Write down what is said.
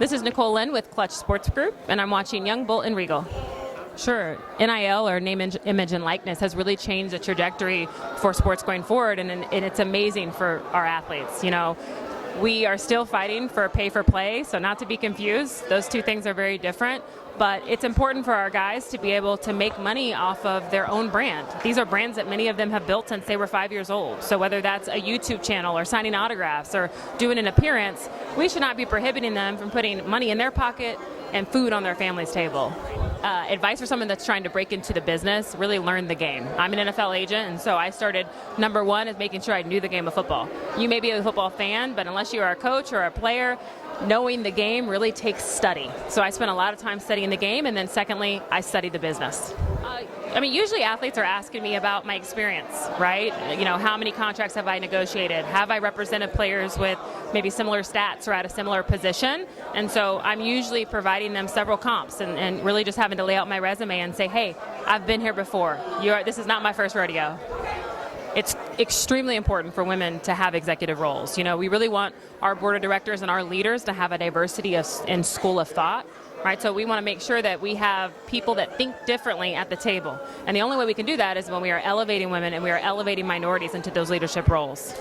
This is Nicole Lynn with Clutch Sports Group, and I'm watching Young Bolt and Regal. Sure. NIL, or name, image, and likeness, has really changed the trajectory for sports going forward, and it's amazing for our athletes. You know, we are still fighting for pay for play, so not to be confused. Those two things are very different, but it's important for our guys to be able to make money off of their own brand. These are brands that many of them have built since they were 5 years old. So whether that's a YouTube channel or signing autographs or doing an appearance, we should not be prohibiting them from putting money in their pocket and food on their family's table. Advice for someone that's trying to break into the business: really learn the game. I'm an NFL agent, and so I started, number one, is making sure I knew the game of football. You may be a football fan, but unless you are a coach or a player, knowing the game really takes study. So I spent a lot of time studying the game, and then secondly, I studied the business. Usually athletes are asking me about my experience, right? You know, how many contracts have I negotiated? Have I represented players with maybe similar stats or at a similar position? And so I'm usually providing them several comps and really just having to lay out my resume and say, hey, I've been here before. This is not my first rodeo. It's extremely important for women to have executive roles. You know, we really want our board of directors and our leaders to have a diversity in school of thought, right? So we want to make sure that we have people that think differently at the table. And the only way we can do that is when we are elevating women and we are elevating minorities into those leadership roles.